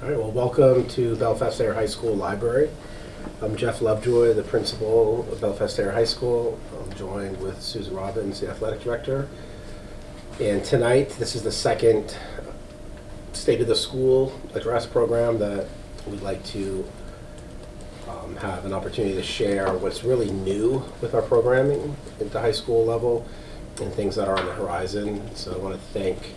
All right, well, welcome to Belfast Area High School Library. I'm Jeff Lovejoy, the principal of Belfast Area High School. I'm joined with Susan Robbins, the athletic director. And tonight, this is the second State of the School address program that we'd like to have an opportunity to share what's really new with our programming at the high school level and things that are on the horizon. So I want to thank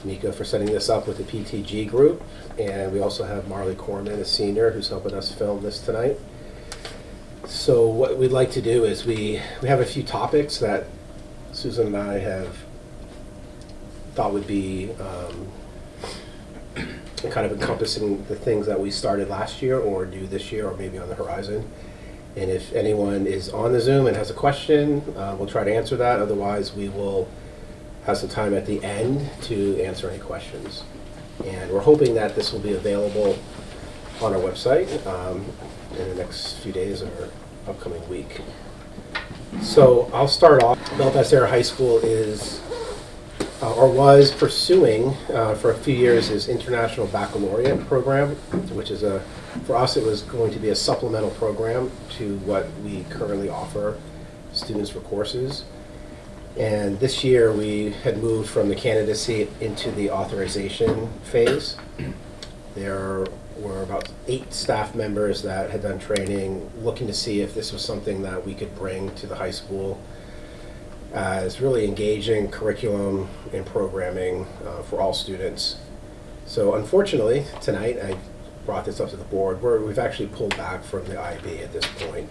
Mika for setting this up with the PTG group, and we also have Marley, Kormann, a senior, who's helping us film this tonight. So what we'd like to do is we have a few topics that Susan and I have thought would be kind of encompassing the things that we started last year or do this year or maybe on the horizon. And if anyone is on the Zoom and has a question, we'll try to answer that. Otherwise, we will have some time at the end to answer any questions. And we're hoping that this will be available on our website in the next few days or upcoming week. So I'll start off. Belfast Area High School is, or was pursuing for a few years, his International Baccalaureate program, which is for us it was going to be a supplemental program to what we currently offer students for courses. And this year we had moved from the candidacy into the authorization phase. There were about 8 staff members that had done training, looking to see if this was something that we could bring to the high school as really engaging curriculum and programming for all students. So unfortunately, tonight I brought this up to the board where we've actually pulled back from the IB at this point.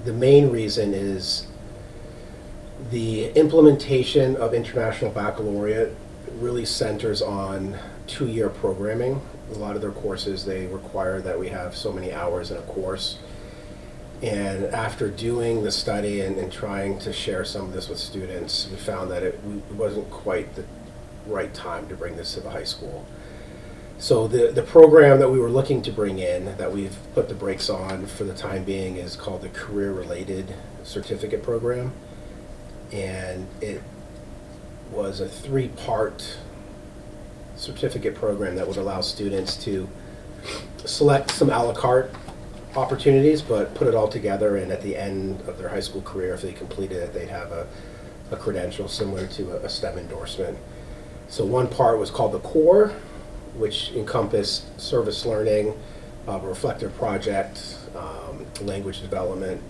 The main reason is the implementation of International Baccalaureate really centers on 2-year programming. A lot of their courses, they require that we have so many hours in a course. And after doing the study and trying to share some of this with students, we found that it wasn't quite the right time to bring this to the high school. So the program that we were looking to bring in, that we've put the brakes on for the time being, is called the Career-Related Certificate Program. And it was a 3-part certificate program that would allow students to select some a la carte opportunities, but put it all together, and at the end of their high school career, if they completed it, they'd have a credential similar to a STEM endorsement. So one part was called the Core, which encompassed service learning, a reflective project, language development.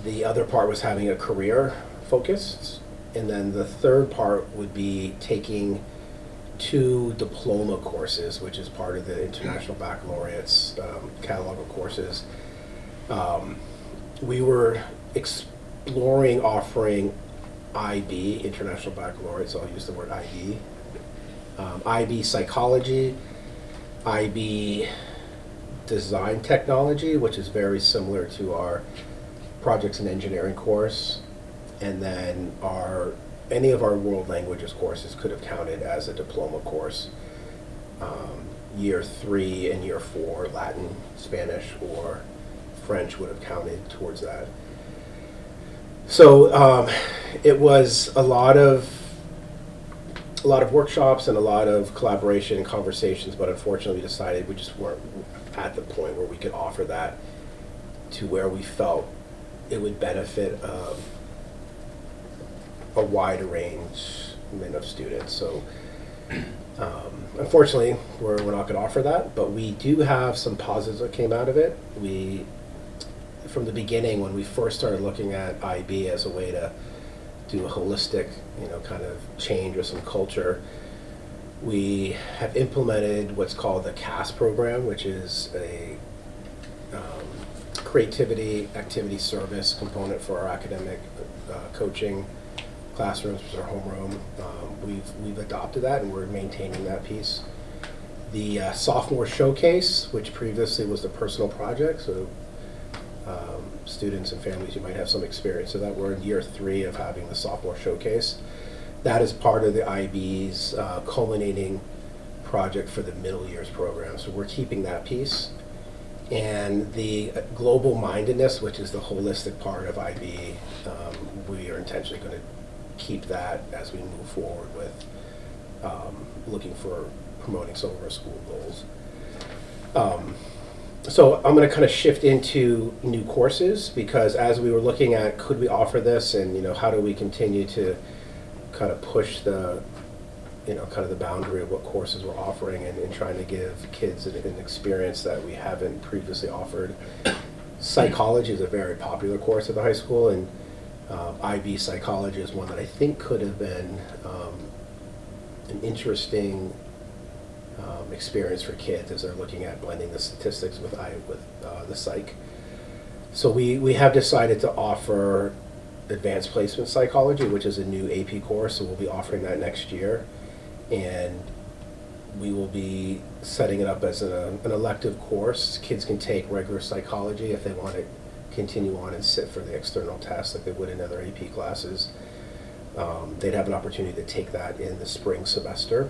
The other part was having a career focus. And then the third part would be taking 2 diploma courses, which is part of the International Baccalaureate's catalog of courses. We were exploring offering IB, International Baccalaureate, so I'll use the word IB. IB Psychology, IB Design Technology, which is very similar to our Projects in Engineering course, and then any of our World Languages courses could have counted as a diploma course. Year 3 and Year 4, Latin, Spanish, or French would have counted towards that. So it was a lot of workshops and a lot of collaboration and conversations, but unfortunately we decided we just weren't at the point where we could offer that to where we felt it would benefit a wide range of students. So unfortunately we're not going to offer that, but we do have some positives that came out of it. From the beginning, when we first started looking at IB as a way to do a holistic, kind of change or some culture, we have implemented what's called the CAS program, which is a creativity activity service component for our academic coaching classrooms, which is our homeroom. We've adopted that and we're maintaining that piece. The sophomore showcase, which previously was the personal project, so students and families, you might have some experience of that. We're in Year 3 of having the sophomore showcase. That is part of the IB's culminating project for the middle years program. So we're keeping that piece. And the global mindedness, which is the holistic part of IB, we are intentionally going to keep that as we move forward with looking for promoting some of our school goals. So I'm going to kind of shift into new courses, because as we were looking at could we offer this, and how do we continue to kind of push the kind of the boundary of what courses we're offering, and trying to give kids an experience that we haven't previously offered. Psychology is a very popular course at the high school, and IB psychology is one that I think could have been an interesting experience for kids as they're looking at blending the statistics with the psych. So we have decided to offer advanced placement psychology, which is a new AP course, so we'll be offering that next year, and we will be setting it up as an elective course. Kids can take regular psychology if they want to continue on and sit for the external test like they would in other AP classes. They'd have an opportunity to take that in the spring semester.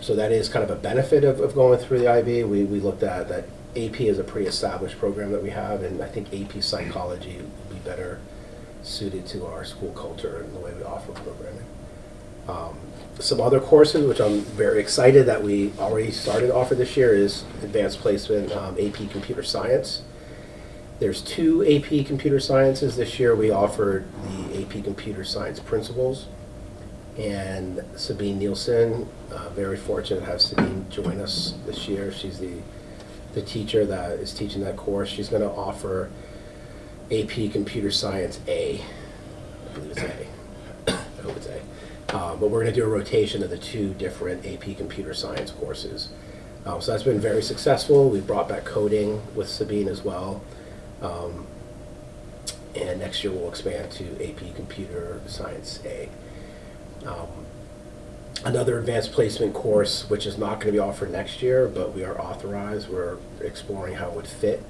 So that is kind of a benefit of going through the IB. We looked at that AP is a pretty established program that we have, and I think AP psychology would be better suited to our school culture and the way we offer programming. Some other courses, which I'm very excited that we already started to offer this year, is advanced placement AP Computer Science. There's 2 AP Computer Sciences this year. We offered the AP Computer Science Principles, and Sabine Nielsen, very fortunate to have Sabine join us this year. She's the teacher that is teaching that course. She's going to offer AP Computer Science A. I believe it's A. I hope it's A. But we're going to do a rotation of the 2 different AP Computer Science courses. So that's been very successful. We brought back coding with Sabine as well. And next year we'll expand to AP Computer Science A. Another advanced placement course, which is not going to be offered next year, but we are authorized, we're exploring how it would fit,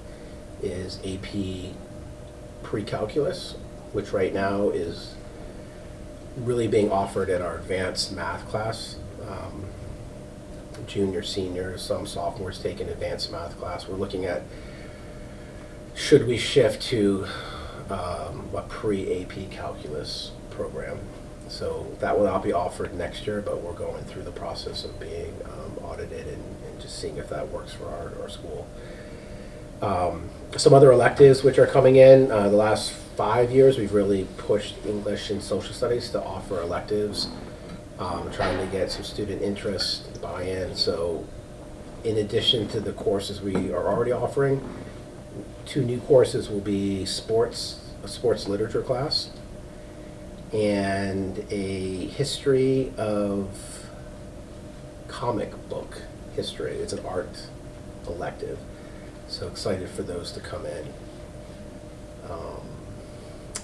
is AP Pre-Calculus, which right now is really being offered in our advanced math class. Juniors, seniors, some sophomores take an advanced math class. We're looking at, should we shift to a pre-AP calculus program. So that will not be offered next year, but we're going through the process of being audited and just seeing if that works for our school. Some other electives which are coming in. The last 5 years, we've really pushed English and social studies to offer electives, trying to get some student interest, buy-in. So in addition to the courses we are already offering, 2 new courses will be a sports literature class, and a history of comic book history. It's an art elective. So excited for those to come in.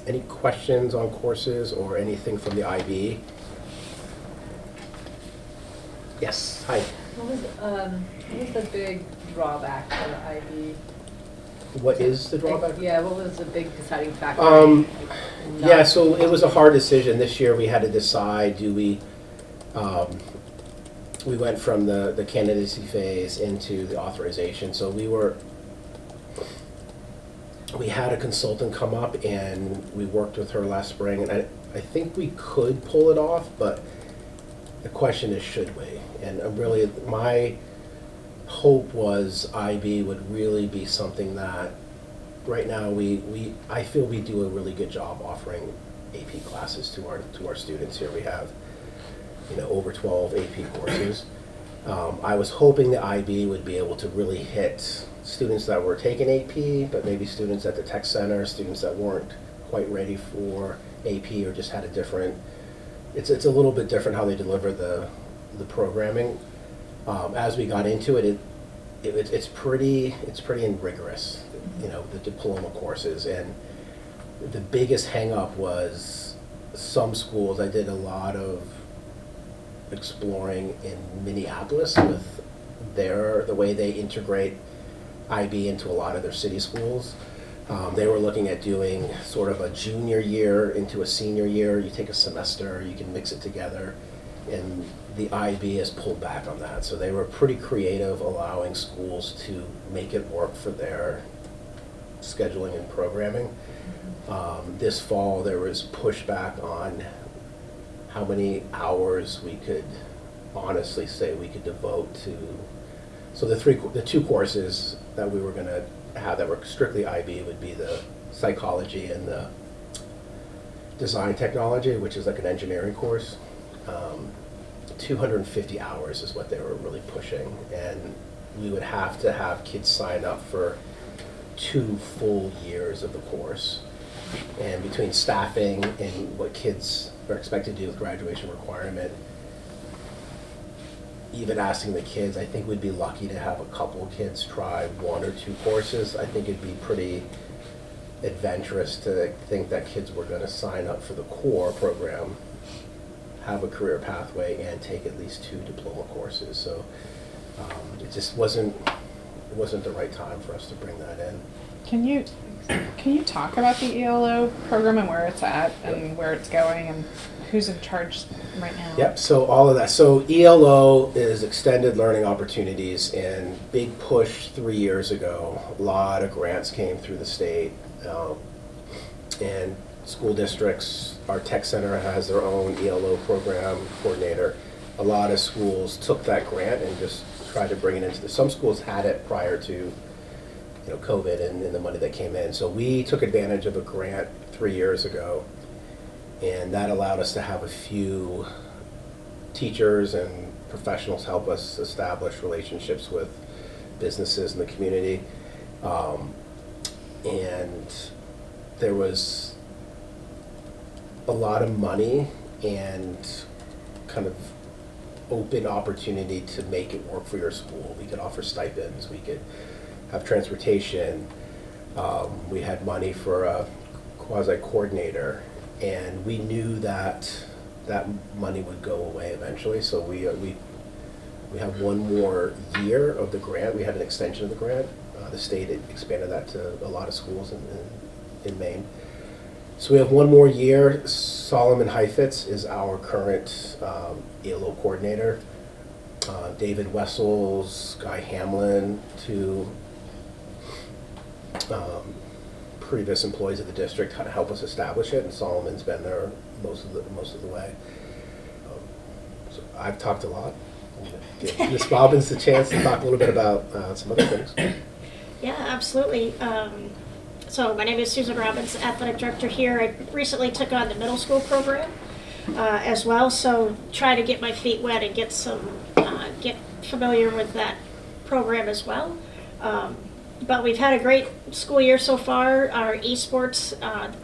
Any questions on courses or anything from the IB? Yes, hi. What was the big drawback for the IB? What is the drawback? Yeah, what was the big deciding factor? Yeah, so it was a hard decision. This year we had to decide, do we went from the candidacy phase into the authorization. So we had a consultant come up, and we worked with her last spring, and I think we could pull it off, but the question is, should we? And really, my hope was IB would really be something that right now I feel we do a really good job offering AP classes to our students here. We have over 12 AP courses. I was hoping the IB would be able to really hit students that were taking AP, but maybe students at the tech center, students that weren't quite ready for AP or just had a different, it's a little bit different how they deliver the programming. As we got into it, it's pretty rigorous, the diploma courses. And the biggest hang up was some schools. I did a lot of exploring in Minneapolis with the way they integrate IB into a lot of their city schools. They were looking at doing sort of a junior year into a senior year. You take a semester, you can mix it together, and the IB has pulled back on that. So they were pretty creative, allowing schools to make it work for their scheduling and programming. This fall there was pushback on how many hours we could honestly say we could devote to. So the two courses that we were going to have that were strictly IB would be the psychology and the design technology, which is like an engineering course. 250 hours is what they were really pushing, and we would have to have kids sign up for 2 full years of the course. And between staffing and what kids are expected to do with graduation requirement, even asking the kids, I think we'd be lucky to have a couple of kids try 1 or 2 courses. I think it'd be pretty adventurous to think that kids were going to sign up for the core program, have a career pathway, and take at least 2 diploma courses. So it just wasn't the right time for us to bring that in. Can you talk about the ELO program and where it's at and where it's going and who's in charge right now? Yep, so all of that. So ELO is extended learning opportunities, and big push 3 years ago. A lot of grants came through the state, and school districts, our tech center has their own ELO program coordinator. A lot of schools took that grant and just tried to bring it into some schools had it prior to COVID and the money that came in. So we took advantage of a grant 3 years ago, and that allowed us to have a few teachers and professionals help us establish relationships with businesses in the community. And there was a lot of money and kind of open opportunity to make it work for your school. We could offer stipends, we could have transportation, we had money for a quasi-coordinator, and we knew that that money would go away eventually, so we have 1 more year of the grant. We had an extension of the grant. The state expanded that to a lot of schools in Maine. So we have 1 more year. Solomon Heifetz is our current ELO coordinator. David Wessels, Guy Hamlin, 2 previous employees of the district kind of help us establish it, and Solomon's been there most of the way. So I've talked a lot. I'm gonna give Ms. Bobbins the chance to talk a little bit about some other things. Yeah, absolutely. So my name is Susan Robbins, athletic director here. I recently took on the middle school program as well, so try to get my feet wet and get familiar with that program as well. But we've had a great school year so far. Our esports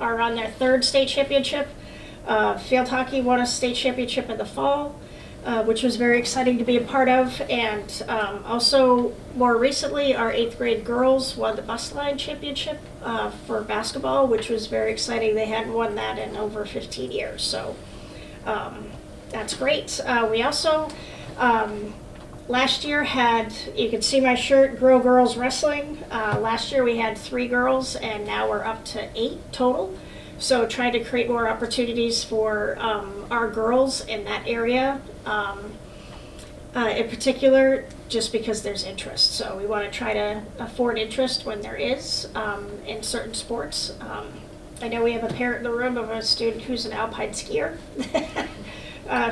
are on their 3rd state championship. Field hockey won a state championship in the fall, which was very exciting to be a part of. And also, more recently, our 8th grade girls won the bus line championship for basketball, which was very exciting. They hadn't won that in over 15 years, so that's great. We also, last year you can see my shirt, Grow Girls Wrestling. Last year we had 3 girls, and now we're up to 8 total. So trying to create more opportunities for our girls in that area, in particular, just because there's interest. So we want to try to afford interest when there is in certain sports. I know we have a parent in the room of a student who's an alpine skier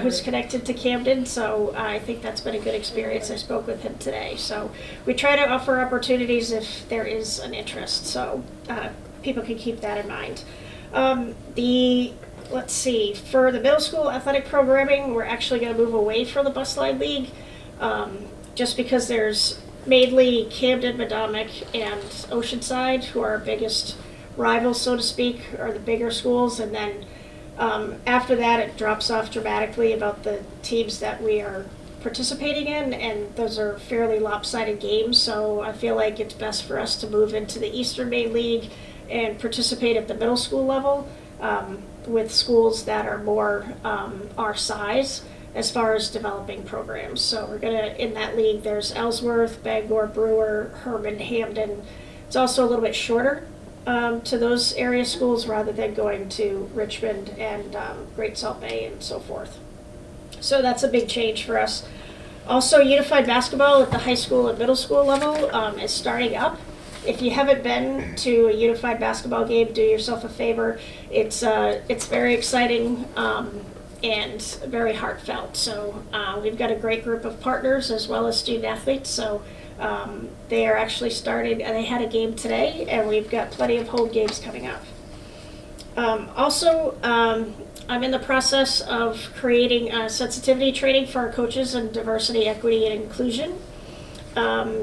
who's connected to Camden, so I think that's been a good experience. I spoke with him today. So we try to offer opportunities if there is an interest, so people can keep that in mind. Let's see, for the middle school athletic programming, we're actually going to move away from the bus line league, just because there's mainly Camden, Madomic, and Oceanside, who are our biggest rivals, so to speak, are the bigger schools, and then after that it drops off dramatically about the teams that we are participating in, and those are fairly lopsided games, so I feel like it's best for us to move into the Eastern Maine League and participate at the middle school level with schools that are more our size as far as developing programs. So we're gonna, in that league, there's Ellsworth, Bangor, Brewer, Herman, Hamden. It's also a little bit shorter to those area schools rather than going to Richmond and Great Salt Bay and so forth. So that's a big change for us. Also, unified basketball at the high school and middle school level is starting up. If you haven't been to a unified basketball game, do yourself a favor. It's very exciting. and very heartfelt. So we've got a great group of partners as well as student athletes. So they are actually starting, and they had a game today, and we've got plenty of home games coming up. I'm in the process of creating sensitivity training for our coaches in diversity, equity, and inclusion.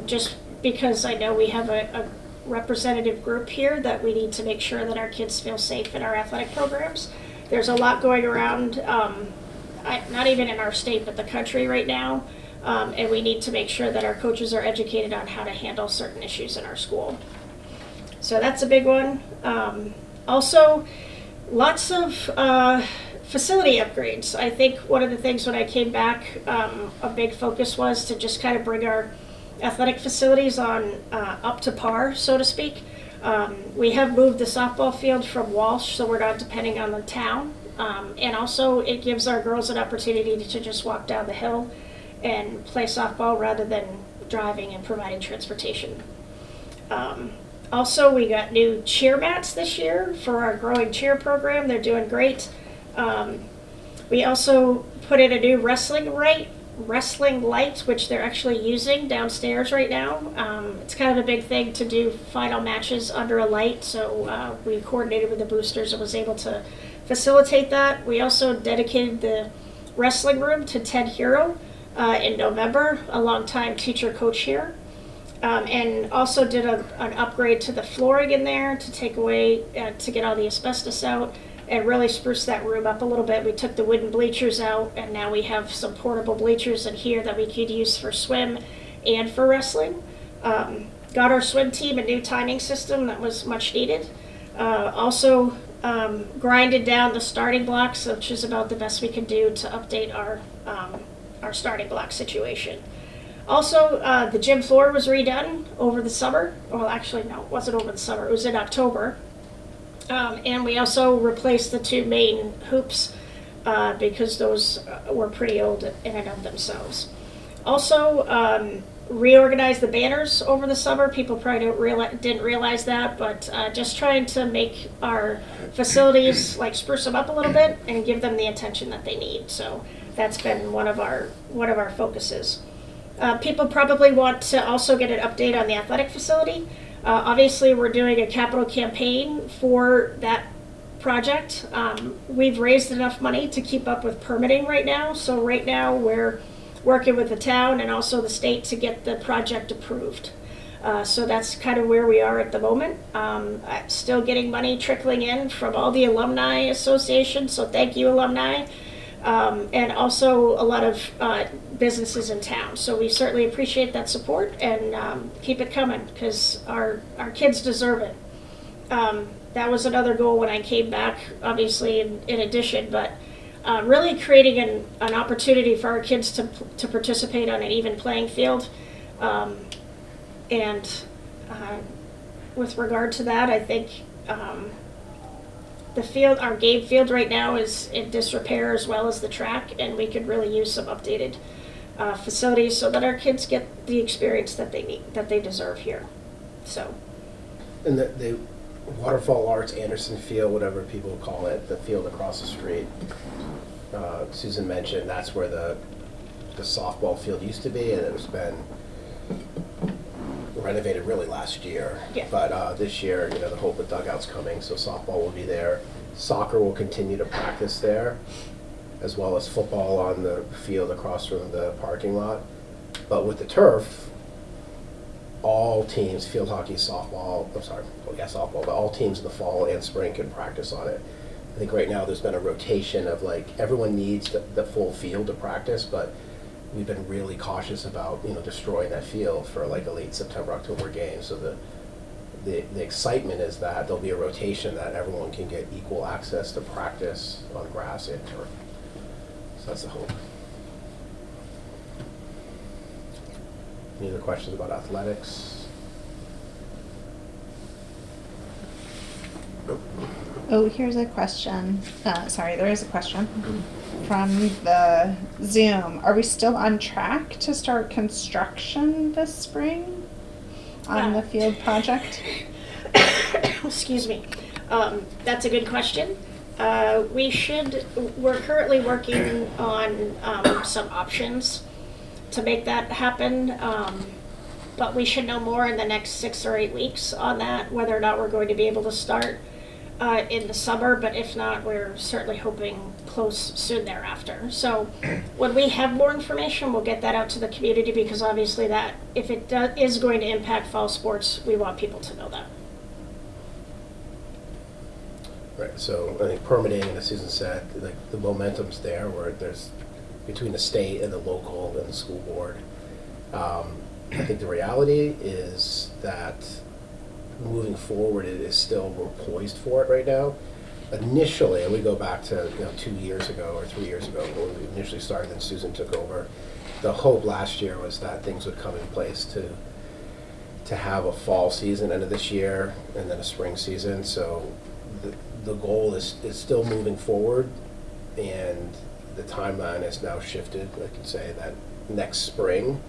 Just because I know we have a representative group here that we need to make sure that our kids feel safe in our athletic programs. There's a lot going around, not even in our state, but the country right now. And we need to make sure that our coaches are educated on how to handle certain issues in our school. So that's a big one. Also, lots of facility upgrades. I think one of the things when I came back, a big focus was to just kind of bring our athletic facilities on up to par, so to speak. We have moved the softball field from Walsh, so we're not depending on the town. And also it gives our girls an opportunity to just walk down the hill and play softball rather than driving and providing transportation. Also, we got new cheer mats this year for our growing cheer program. They're doing great. We also put in a new wrestling light, which they're actually using downstairs right now. It's kind of a big thing to do final matches under a light, so we coordinated with the boosters and was able to facilitate that. We also dedicated the wrestling room to Ted Hero in November, a longtime teacher coach here. And also did an upgrade to the flooring in there to take away, to get all the asbestos out and really spruce that room up a little bit. We took the wooden bleachers out, and now we have some portable bleachers in here that we could use for swim and for wrestling. Got our swim team a new timing system that was much needed. Also grinded down the starting blocks, which is about the best we can do to update our starting block situation. Also, the gym floor was redone over the summer. Well, actually, no, it wasn't over the summer. It was in October. And we also replaced the two main hoops because those were pretty old in and of themselves. Also, reorganized the banners over the summer. People probably didn't realize that, but just trying to make our facilities, like, spruce them up a little bit and give them the attention that they need. So that's been one of our focuses. People probably want to also get an update on the athletic facility. Obviously, we're doing a capital campaign for that project. We've raised enough money to keep up with permitting right now. So right now we're working with the town and also the state to get the project approved. So that's kind of where we are at the moment. Still getting money trickling in from all the alumni associations. So thank you, alumni. And also a lot of businesses in town. So we certainly appreciate that support and keep it coming because our kids deserve it. That was another goal when I came back, obviously in addition, but really creating an opportunity for our kids to participate on an even playing field. And with regard to that, I think the field, our game field right now is in disrepair as well as the track, and we could really use some updated facilities so that our kids get the experience that they need, that they deserve here. So. And the Waterfall Arts Anderson Field, whatever people call it, the field across the street, Susan mentioned that's where the softball field used to be, and it was been renovated really last year. Yeah. But this year, the hope with dugouts coming, so softball will be there. Soccer will continue to practice there, as well as football on the field across from the parking lot. But with the turf, all teams, field hockey, softball, softball, but all teams in the fall and spring can practice on it. I think right now there's been a rotation of everyone needs the full field to practice, but we've been really cautious about destroying that field for a late September, October game. So the excitement is that there'll be a rotation that everyone can get equal access to practice on grass and turf. So that's the hope. Any other questions about athletics? Oh, here's a question. Sorry, there is a question from the Zoom. Are we still on track to start construction this spring on the field project? Excuse me. That's a good question. We're currently working on some options to make that happen, but we should know more in the next 6 or 8 weeks on that, whether or not we're going to be able to start in the summer, but if not, we're certainly hoping close soon thereafter. So when we have more information, we'll get that out to the community, because obviously that, if it is going to impact fall sports, we want people to know that. Right, so I think permitting, and as Susan said, like the momentum's there, where there's between the state and the local and the school board. I think the reality is that moving forward, it is still, we're poised for it right now. Initially, and we go back to 2 years ago or 3 years ago when we initially started and Susan took over, the hope last year was that things would come in place to have a fall season end of this year and then a spring season. So the goal is still moving forward, and the timeline has now shifted. I can say that next spring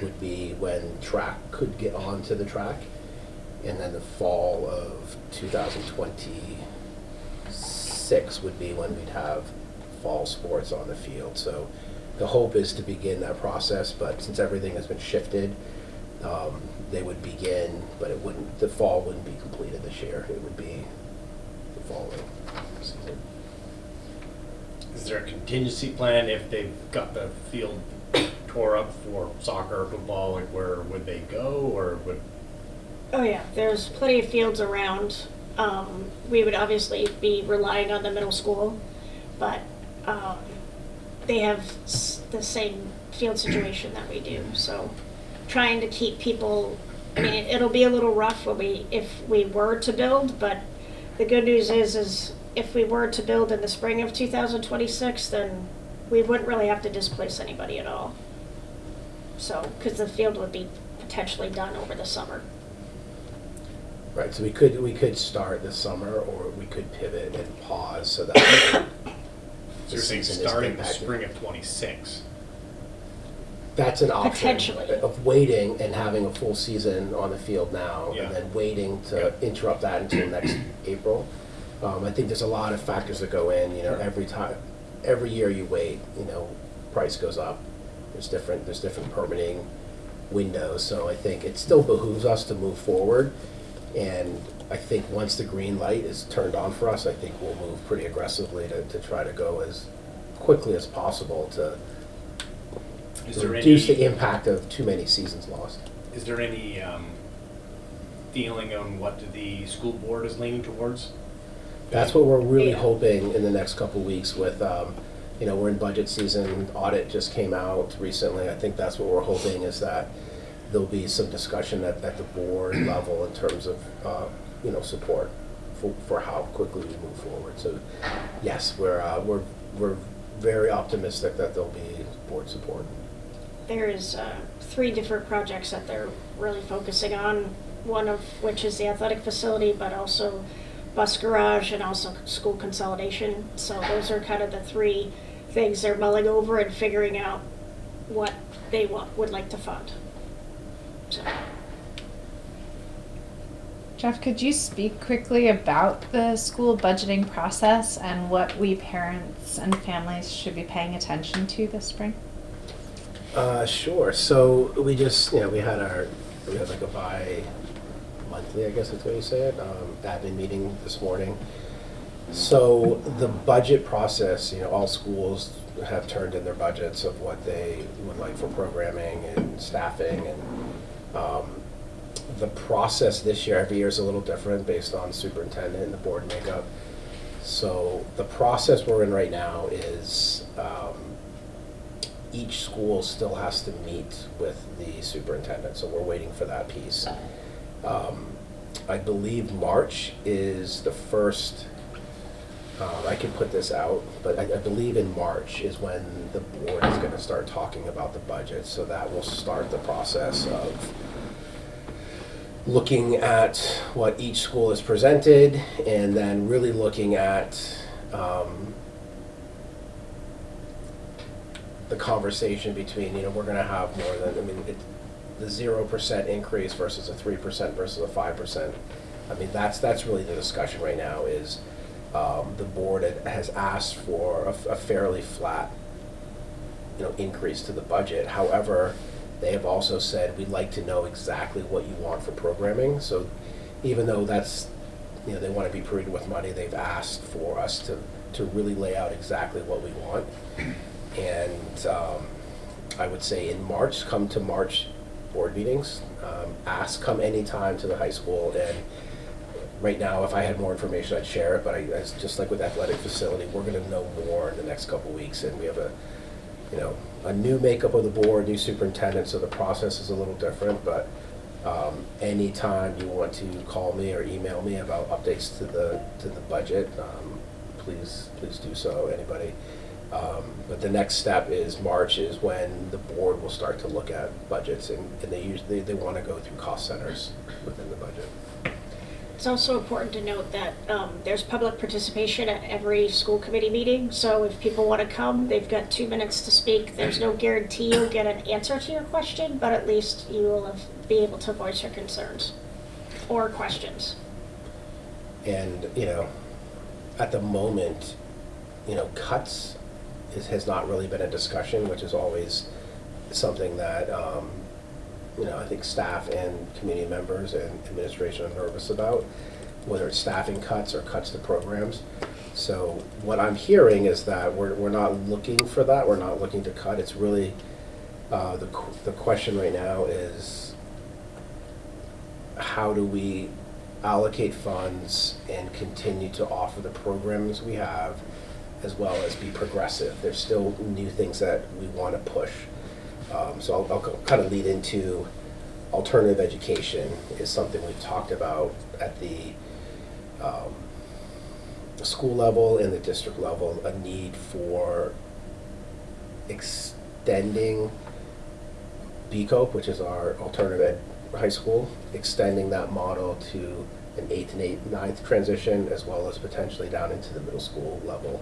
would be when track could get onto the track, and then the fall of 2026 would be when we'd have fall sports on the field. So the hope is to begin that process, but since everything has been shifted, they would begin, but the fall wouldn't be completed this year. It would be the following season. Is there a contingency plan if they've got the field tore up for soccer or football? Like, where would they go, or would? Oh yeah, there's plenty of fields around. We would obviously be relying on the middle school, but they have the same field situation that we do. So trying to keep people, I mean, it'll be a little rough if we were to build, but the good news is if we were to build in the spring of 2026, then we wouldn't really have to displace anybody at all. So, because the field would be potentially done over the summer. Right, so we could start this summer, or we could pivot and pause so that So you're saying season isn't starting the impacted. spring of 26? That's an option Potentially. of waiting and having a full season on the field now, Yeah. and then waiting to interrupt that until next April. I think there's a lot of factors that go in. Sure. Every year you wait, price goes up. There's different permitting windows. So I think it still behooves us to move forward. And I think once the green light is turned on for us, I think we'll move pretty aggressively to try to go as quickly as possible to reduce the impact of too many seasons lost. Is there any feeling on what the school board is leaning towards? That's what we're really hoping in the next couple of weeks with, we're in budget season, audit just came out recently. I think that's what we're hoping is that there'll be some discussion at the board level in terms of, support for how quickly we move forward. So yes, we're very optimistic that there'll be board support. There is 3 different projects that they're really focusing on, one of which is the athletic facility, but also bus garage and also school consolidation. So those are kind of the 3 things they're mulling over and figuring out what they would like to fund. So. Jeff, could you speak quickly about the school budgeting process and what we parents and families should be paying attention to this spring? Sure. So we just, we had like a bi-monthly, I guess that's what you said, admin meeting this morning. So the budget process, all schools have turned in their budgets of what they would like for programming and staffing, and the process this year, every year is a little different based on superintendent and the board makeup. So the process we're in right now is each school still has to meet with the superintendent, so we're waiting for that piece. I believe March is the first, I can put this out, but I believe in March is when the board is going to start talking about the budget, so that will start the process of looking at what each school has presented, and then really looking at the conversation between, we're going to have more than, the 0% increase versus a 3% versus a 5%. That's really the discussion right now is, the board has asked for a fairly flat, increase to the budget. However, they have also said, we'd like to know exactly what you want for programming. So even though that's, they want to be prudent with money, they've asked for us to really lay out exactly what we want. And I would say in March, come to March board meetings, come anytime to the high school. And right now, if I had more information, I'd share it, but it's just like with athletic facility, we're going to know more in the next couple of weeks. And we have a new makeup of the board, new superintendent, so the process is a little different. But anytime you want to call me or email me about updates to the budget, please do so, anybody. But the next step is March is when the board will start to look at budgets, and they want to go through cost centers within the budget. It's also important to note that there's public participation at every school committee meeting, so if people want to come, they've got 2 minutes to speak. There's no guarantee you'll get an answer to your question, but at least you will be able to voice your concerns or questions. And, at the moment, cuts has not really been a discussion, which is always something that, I think staff and community members and administration are nervous about, whether it's staffing cuts or cuts to programs. So what I'm hearing is that we're not looking for that. We're not looking to cut. It's really, the question right now is, how do we allocate funds and continue to offer the programs we have, as well as be progressive? There's still new things that we want to push. So I'll kind of lead into alternative education is something we've talked about at the school level and the district level, a need for extending BCOPE, which is our alternative ed high school, extending that model to an 8th and 9th transition, as well as potentially down into the middle school level.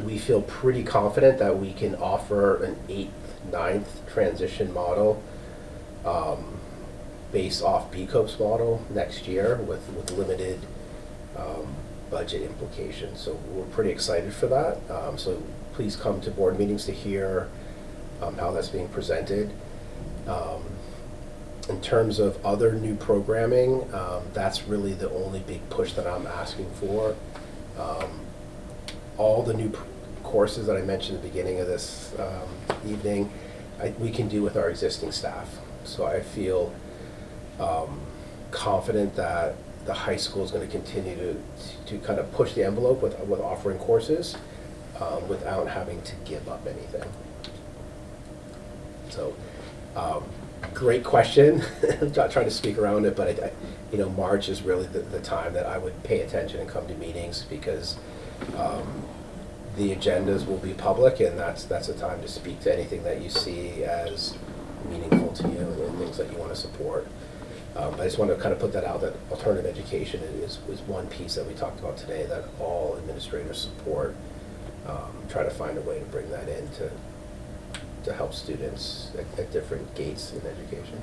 We feel pretty confident that we can offer an 8th, 9th transition model based off BCOPE's model next year with limited budget implications. So we're pretty excited for that. So please come to board meetings to hear how that's being presented. In terms of other new programming, that's really the only big push that I'm asking for. All the new courses that I mentioned at the beginning of this evening, we can do with our existing staff. So I feel confident that the high school is going to continue to kind of push the envelope with offering courses without having to give up anything. So great question. I'm not trying to speak around it, but March is really the time that I would pay attention and come to meetings, because the agendas will be public, and that's a time to speak to anything that you see as meaningful to you and things that you want to support. I just want to kind of put that out, that alternative education is one piece that we talked about today that all administrators support. Try to find a way to bring that in to help students at different gates in education.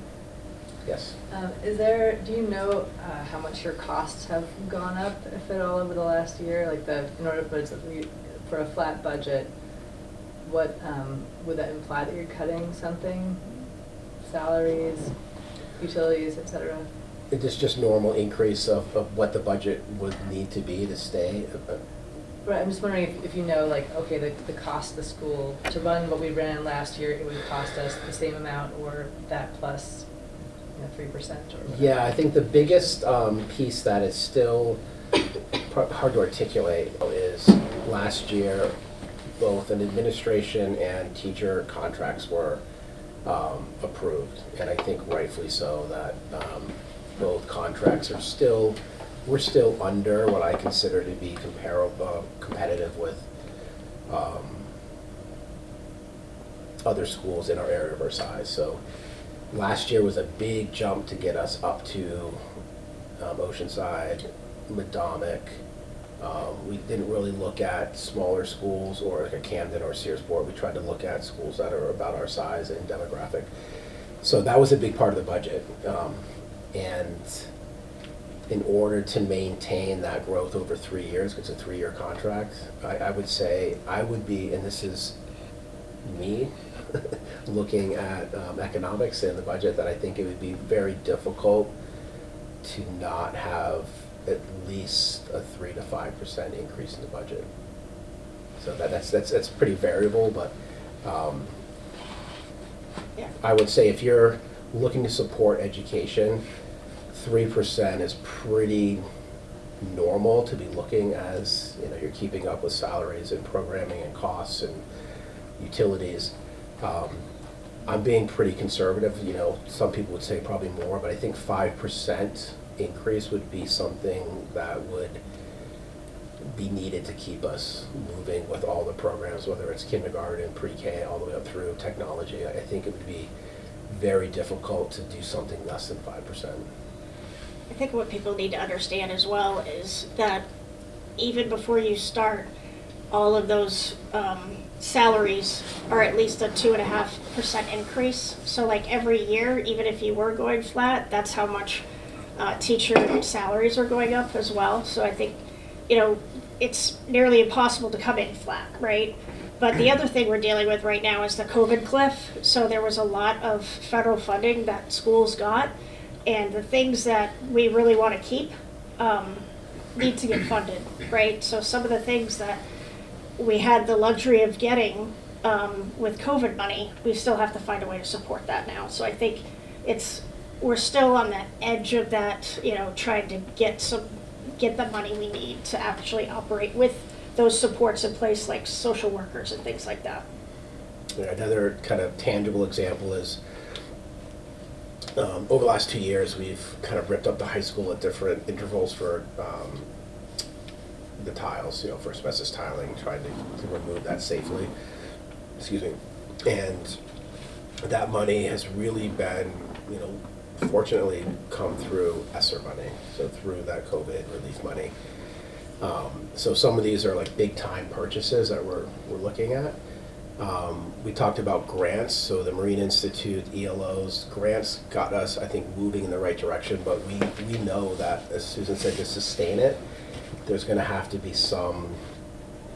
Yes? Do you know how much your costs have gone up, if at all, over the last year? Like in order for a flat budget, what would that imply that you're cutting something? Salaries, utilities, etc.? It's just normal increase of what the budget would need to be to stay. Right, I'm just wondering if you know, okay, the cost of the school, to run what we ran last year, it would cost us the same amount, or that plus 3% or whatever. Yeah, I think the biggest piece that is still hard to articulate is last year, both an administration and teacher contracts were approved, and I think rightfully so, that both contracts are we're still under what I consider to be competitive with other schools in our area of our size. So last year was a big jump to get us up to Oceanside, Madomic. We didn't really look at smaller schools or like a Camden or Searsport. We tried to look at schools that are about our size and demographic. So that was a big part of the budget. And in order to maintain that growth over 3 years, it's a 3-year contract, I would say I would be, and this is me looking at economics and the budget, that I think it would be very difficult to not have at least a 3 to 5% increase in the budget. So that's pretty variable, but Yeah. I would say if you're looking to support education, 3% is pretty normal to be looking, as you know, you're keeping up with salaries and programming and costs and utilities. I'm being pretty conservative. You know, some people would say probably more, but I think 5% increase would be something that would be needed to keep us moving with all the programs, whether it's kindergarten, pre-K, all the way up through technology. I think it would be very difficult to do something less than 5%. I think what people need to understand as well is that even before you start, all of those salaries are at least a 2.5% increase. So like every year, even if you were going flat, that's how much teacher salaries are going up as well. So I think, you know, it's nearly impossible to come in flat, right? But the other thing we're dealing with right now is the COVID cliff. So there was a lot of federal funding that schools got, and the things that we really want to keep need to get funded, right? So some of the things that we had the luxury of getting with COVID money, we still have to find a way to support that now. So I think we're still on the edge of that, you know, trying to get the money we need to actually operate with those supports in place, like social workers and things like that. Yeah, another kind of tangible example is over the last 2 years, we've kind of ripped up the high school at different intervals for the tiles, you know, for asbestos tiling, trying to remove that safely. Excuse me. And that money has really been, you know, fortunately come through ESSER money, so through that COVID relief money. So some of these are like big time purchases that we're looking at. We talked about grants, so the Marine Institute, ELOs, grants got us, I think, moving in the right direction, but we know that, as Susan said, to sustain it, there's going to have to be some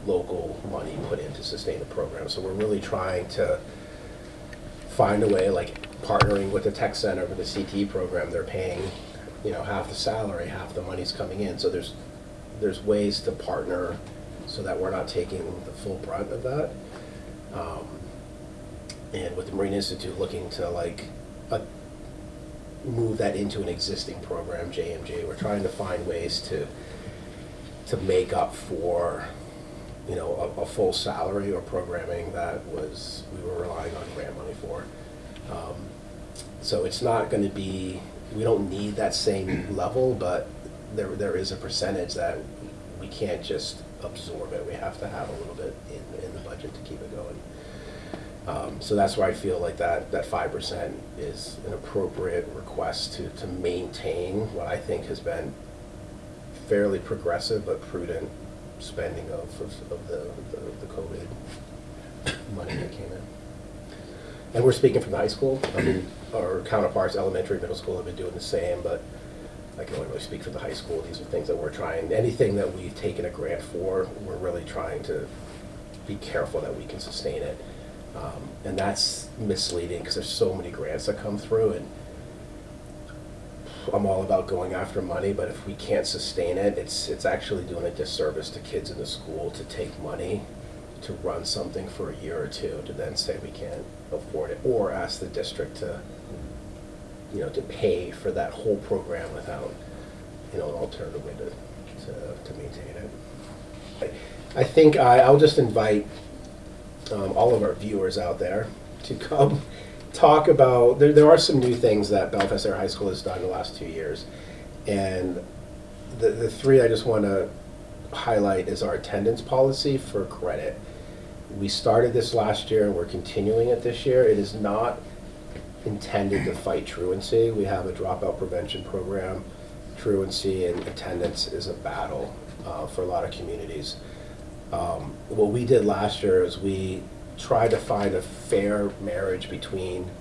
local money put in to sustain the program. So we're really trying to find a way, like partnering with the tech center with the CTE program. They're paying, you know, half the salary, half the money's coming in. So there's ways to partner so that we're not taking the full brunt of that. And with the Marine Institute looking to like move that into an existing program, JMG, we're trying to find ways to make up for, you know, a full salary or programming that we were relying on grant money for. So it's not going to be, we don't need that same level, but there is a percentage that we can't just absorb it. We have to have a little bit in the budget to keep it going. So that's where I feel like that 5% is an appropriate request to maintain what I think has been fairly progressive but prudent spending of the COVID money that came in. And we're speaking from the high school. I mean, our counterparts, elementary, middle school, have been doing the same, but I can only really speak for the high school. These are things that we're trying, anything that we've taken a grant for, we're really trying to be careful that we can sustain it. And that's misleading because there's so many grants that come through, and I'm all about going after money, but if we can't sustain it, it's actually doing a disservice to kids in the school to take money to run something for a year or two to then say we can't afford it, or ask the district to, you know, to pay for that whole program without, you know, an alternative way to maintain it. I think I'll just invite all of our viewers out there to come talk about, there are some new things that Belfast Area High School has done in the last 2 years, and the three I just want to highlight is our attendance policy for credit. We started this last year and we're continuing it this year. It is not intended to fight truancy. We have a dropout prevention program. Truancy and attendance is a battle for a lot of communities. What we did last year is we tried to find a fair marriage between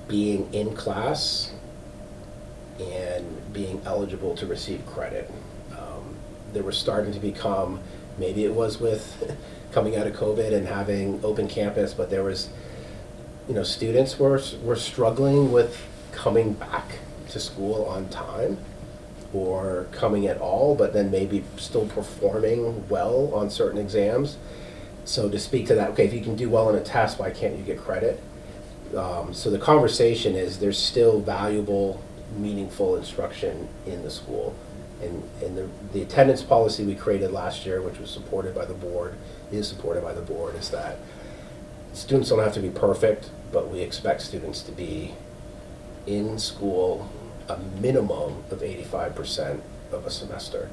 being in class and being eligible to receive credit. There were starting to become, maybe it was with coming out of COVID and having open campus, but there was, students were struggling with coming back to school on time or coming at all, but then maybe still performing well on certain exams. So to speak to that, okay, if you can do well on a test, why can't you get credit? So the conversation is there's still valuable, meaningful instruction in the school. And the attendance policy we created last year, which was supported by the board, is that students don't have to be perfect, but we expect students to be in school a minimum of 85% of a semester.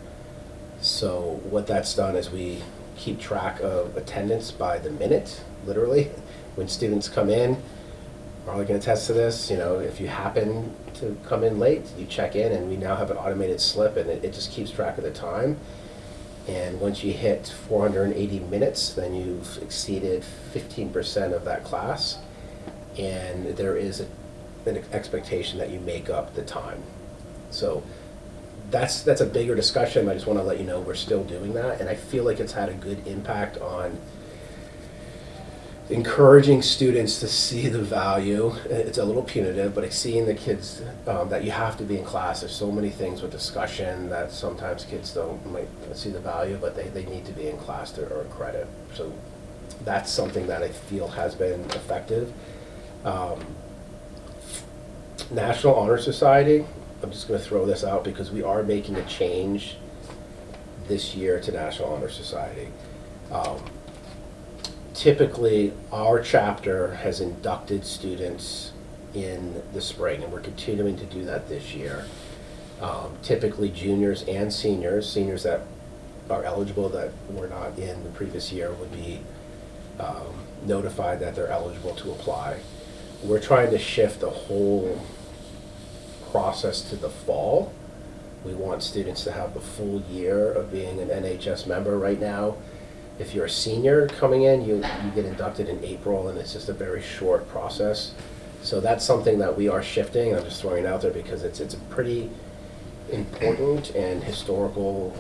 So what that's done is we keep track of attendance by the minute, literally. When students come in, Marley can attest to this, if you happen to come in late, you check in, and we now have an automated slip, and it just keeps track of the time. And once you hit 480 minutes, then you've exceeded 15% of that class, and there is an expectation that you make up the time. So that's a bigger discussion. I just want to let you know we're still doing that, and I feel like it's had a good impact on encouraging students to see the value. It's a little punitive, but seeing the kids that you have to be in class. There's so many things with discussion that sometimes kids might see the value, but they need to be in class to earn credit. So that's something that I feel has been effective. National Honor Society, I'm just going to throw this out because we are making a change this year to National Honor Society. Typically, our chapter has inducted students in the spring, and we're continuing to do that this year. Typically, juniors and seniors that are eligible that were not in the previous year would be notified that they're eligible to apply. We're trying to shift the whole process to the fall. We want students to have the full year of being an NHS member. Right now, if you're a senior coming in, you get inducted in April, and it's just a very short process. So that's something that we are shifting. I'm just throwing it out there because it's a pretty important and historical,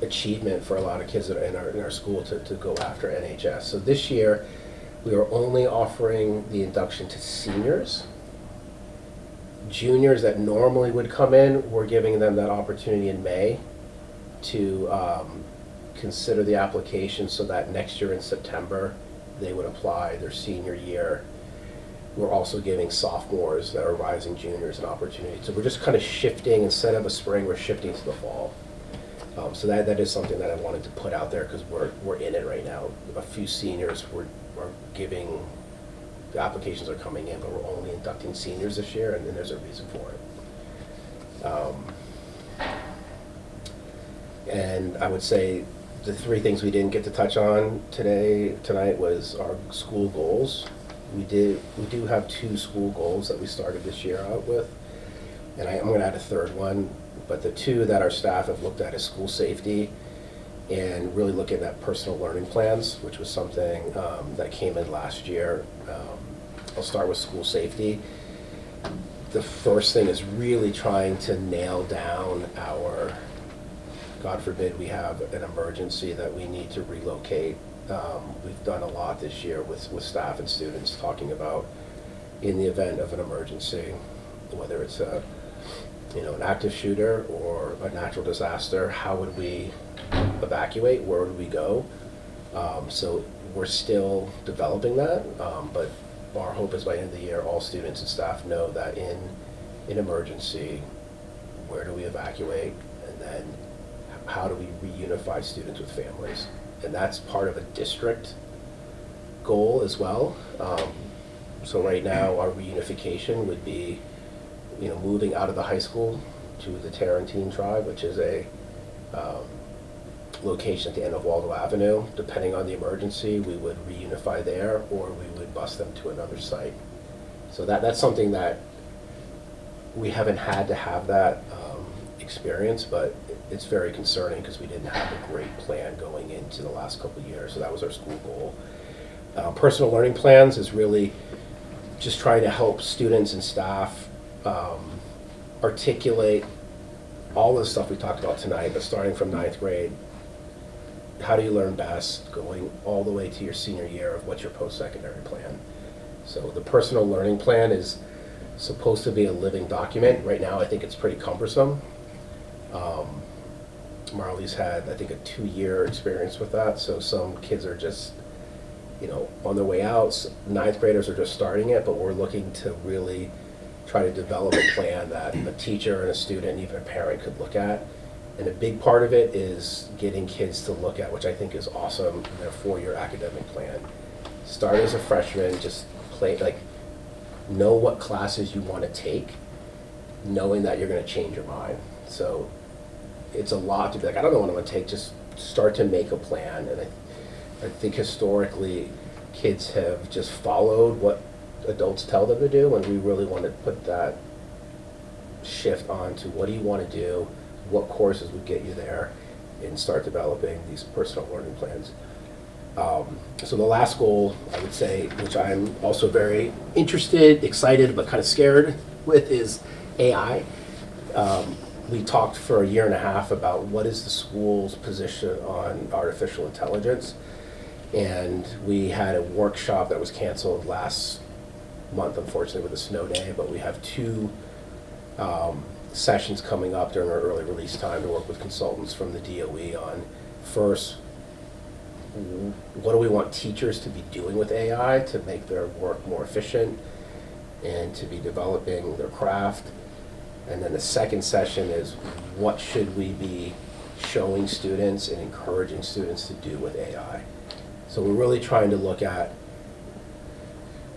achievement for a lot of kids that are in our school to go after NHS. So this year, we are only offering the induction to seniors. Juniors that normally would come in, we're giving them that opportunity in May to consider the application so that next year in September they would apply their senior year. We're also giving sophomores that are rising juniors an opportunity. So we're just kind of shifting, instead of a spring, we're shifting to the fall. So that is something that I wanted to put out there because we're in it right now. A few seniors are giving, the applications are coming in, but we're only inducting seniors this year, and there's a reason for it. And I would say the three things we didn't get to touch on tonight was our school goals. We do have 2 school goals that we started this year out with, and I'm going to add a third one. But the 2 that our staff have looked at is school safety and really looking at personal learning plans, which was something that came in last year. I'll start with school safety. The first thing is really trying to nail down our, God forbid we have an emergency that we need to relocate. We've done a lot this year with staff and students talking about, in the event of an emergency, whether it's an active shooter or a natural disaster, how would we evacuate? Where would we go? So we're still developing that, but our hope is by the end of the year, all students and staff know that in an emergency, where do we evacuate? And then how do we reunify students with families? And that's part of a district goal as well. So right now, our reunification would be moving out of the high school to the Tarantine Tribe, which is a location at the end of Waldo Avenue. Depending on the emergency, we would reunify there, or we would bus them to another site. So that's something that we haven't had to have that experience, but it's very concerning because we didn't have a great plan going into the last couple of years. So that was our school goal. Personal learning plans is really just trying to help students and staff articulate all the stuff we talked about tonight, but starting from 9th grade, how do you learn best, going all the way to your senior year of what's your post-secondary plan. So the personal learning plan is supposed to be a living document. Right now, I think it's pretty cumbersome. Marley's had, I think, a 2-year experience with that, so some kids are just, on their way out. 9th graders are just starting it, but we're looking to really try to develop a plan that a teacher and a student, and even a parent could look at. And a big part of it is getting kids to look at, which I think is awesome, their 4-year academic plan. Start as a freshman, just know what classes you want to take, knowing that you're going to change your mind. So it's a lot to be like, I don't know what I'm going to take, just start to make a plan. And I think historically, kids have just followed what adults tell them to do, and we really want to put that shift on to what do you want to do, what courses would get you there, and start developing these personal learning plans. So the last goal, I would say, which I'm also very interested, excited, but kind of scared with, is AI. We talked for a year and a half about what is the school's position on artificial intelligence, and we had a workshop that was canceled last month, unfortunately, with a snow day, but we have 2 sessions coming up during our early release time to work with consultants from the DOE on, first, what do we want teachers to be doing with AI to make their work more efficient and to be developing their craft. And then the second session is, what should we be showing students and encouraging students to do with AI? So we're really trying to look at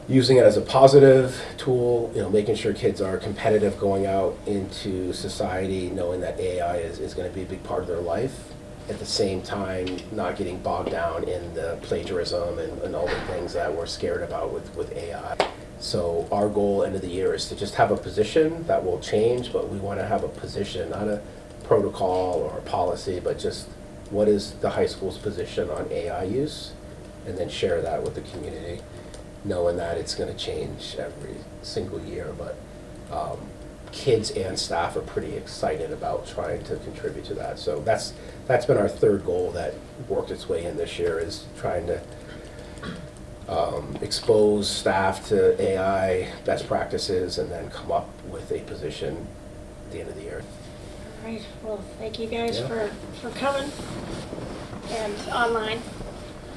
using it as a positive tool, making sure kids are competitive going out into society, knowing that AI is going to be a big part of their life. At the same time, not getting bogged down in the plagiarism and all the things that we're scared about with AI. So our goal end of the year is to just have a position that will change, but we want to have a position, not a protocol or a policy, but just what is the high school's position on AI use, and then share that with the community, knowing that it's going to change every single year. But kids and staff are pretty excited about trying to contribute to that. So that's been our third goal that worked its way in this year, is trying to expose staff to AI best practices and then come up with a position at the end of the year. All right, well, thank you guys Yeah. for coming and online.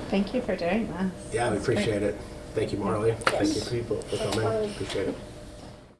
Thank you for doing this. Yeah, we That's great. appreciate it. Thank you, Marley. Thank you, Yes. people, for Thanks, coming. Marley. Appreciate it.